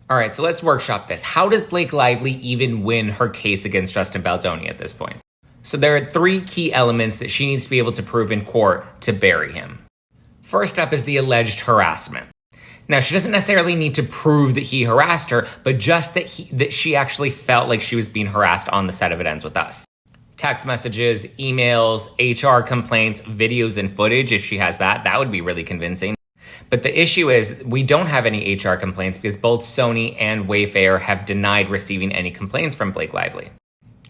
All right, so let's workshop this. How does Blake Lively even win her case against Justin Baldoni at this point? So there are three key elements that she needs to be able to prove in court to bury him. First up is the alleged harassment. Now, she doesn't necessarily need to prove that he harassed her, but just that she actually felt like she was being harassed on the set of It Ends With Us. Text messages, emails, HR complaints, videos and footage, if she has that would be really convincing. But the issue is we don't have any HR complaints because both Sony and Wayfair have denied receiving any complaints from Blake Lively.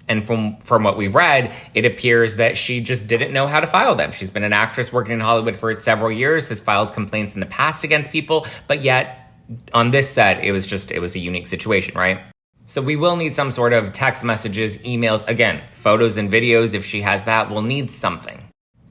And from what we've read, it appears that she just didn't know how to file them. She's been an actress working in Hollywood for several years, has filed complaints in the past against people, but yet on this set, it was a unique situation, right? So we will need some sort of text messages, emails, again, photos and videos. If she has that, we'll need something.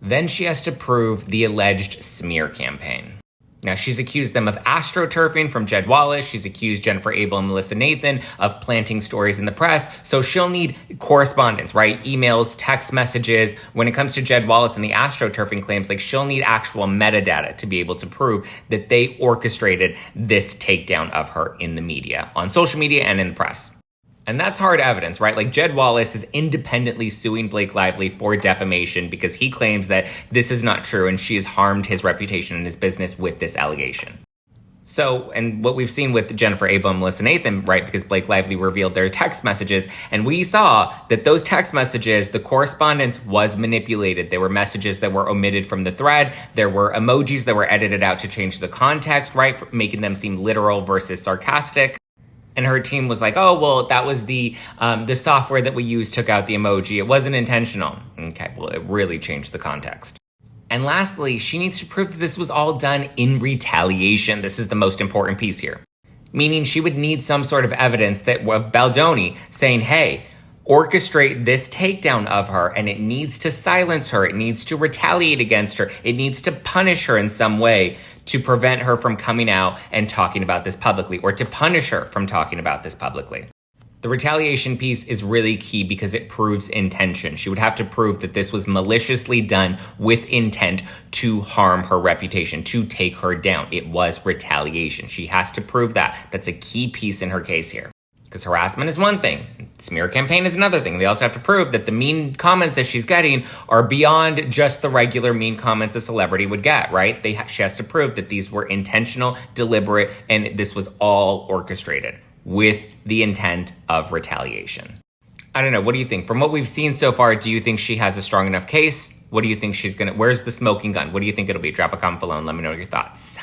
Then she has to prove the alleged smear campaign. Now, she's accused them of astroturfing from Jed Wallace. She's accused Jennifer Abel and Melissa Nathan of planting stories in the press. So she'll need correspondence, right? Emails, text messages. When it comes to Jed Wallace and the astroturfing claims, she'll need actual metadata to be able to prove that they orchestrated this takedown of her in the media, on social media and in the press. And that's hard evidence, right? Jed Wallace is independently suing Blake Lively for defamation because he claims that this is not true and she has harmed his reputation and his business with this allegation. So, and what we've seen with Jennifer Abel and Melissa Nathan, right, because Blake Lively revealed their text messages, and we saw that those text messages, the correspondence was manipulated. There were messages that were omitted from the thread. There were emojis that were edited out to change the context, right, making them seem literal versus sarcastic. And her team was like, oh, well, that was the software that we used took out the emoji. It wasn't intentional. Okay, well, it really changed the context. And lastly, she needs to prove that this was all done in retaliation. This is the most important piece here. Meaning she would need some sort of evidence that of Baldoni saying, hey, orchestrate this takedown of her, and it needs to silence her. It needs to retaliate against her. It needs to punish her in some way to prevent her from coming out and talking about this publicly, or to punish her from talking about this publicly. The retaliation piece is really key because it proves intention. She would have to prove that this was maliciously done with intent to harm her reputation, to take her down. It was retaliation. She has to prove that. That's a key piece in her case here. Because harassment is one thing, smear campaign is another thing. They also have to prove that the mean comments that she's getting are beyond just the regular mean comments a celebrity would get, right? She has to prove that these were intentional, deliberate, and this was all orchestrated with the intent of retaliation. I don't know, what do you think? From what we've seen so far, do you think she has a strong enough case? What do you think where's the smoking gun? What do you think it'll be? Drop a comment below and let me know your thoughts.